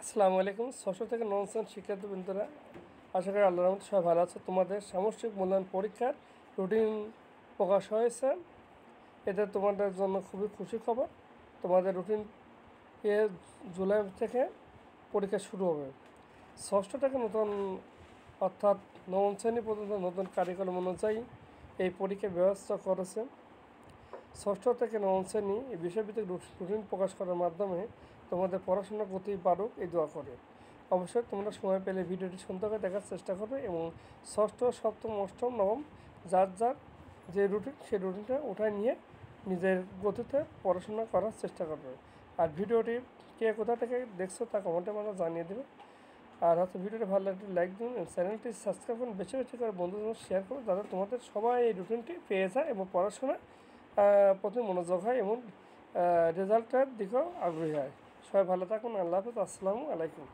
আসসালামু আলাইকুম। ষষ্ঠ থেকে নবম শ্রেণীর শিক্ষার্থীবৃন্দরা, আশা করি আল্লাহর রহমতে সবাই ভালো আছে। তোমাদের সামষ্টিক মূল্যায়ন পরীক্ষার রুটিন প্রকাশ হয়েছে। এতে তোমাদের জন্য খুবই খুশি খবর। তোমাদের রুটিন জুলাই থেকে পরীক্ষা শুরু হবে। ষষ্ঠ থেকে নতুন অর্থাৎ নবম শ্রেণী পর্যন্ত নতুন কারিকুলাম অনুযায়ী এই পরীক্ষার ব্যবস্থা করেছে। ষষ্ঠ থেকে নবম শ্রেণী এই বিষয়ভিত্তিক রুটিন প্রকাশ করার মাধ্যমে তোমাদের পড়াশোনার গতি বাড়ুক এই দোয়া করে। অবশ্যই তোমরা সময় পেলে ভিডিওটি সুন্দর দেখার চেষ্টা করবে এবং ষষ্ঠ, সপ্তম, অষ্টম, নবম যার যে রুটিন সেই রুটিনটা উঠায় নিয়ে নিজের গতিতে পড়াশোনা করার চেষ্টা করবে। আর ভিডিওটি কে কোথা থেকে দেখছো তা কমেন্টের মাধ্যমে জানিয়ে দেবে। আর ভিডিওটি ভালো লাগলে লাইক দিন, চ্যানেলটি সাবস্ক্রাইব করুন, বেশি বেশি করে বন্ধুদের শেয়ার করুন যাতে তোমাদের সবাই এই রুটিনটি পেয়ে যায় এবং পড়াশোনা প্রতি মনোযোগ হয় এবং রেজাল্টের দিকেও আগ্রহী হয়। সবাই ভালো থাকুন। আল্লাহ হাফেজ। আসসালামু আলাইকুম।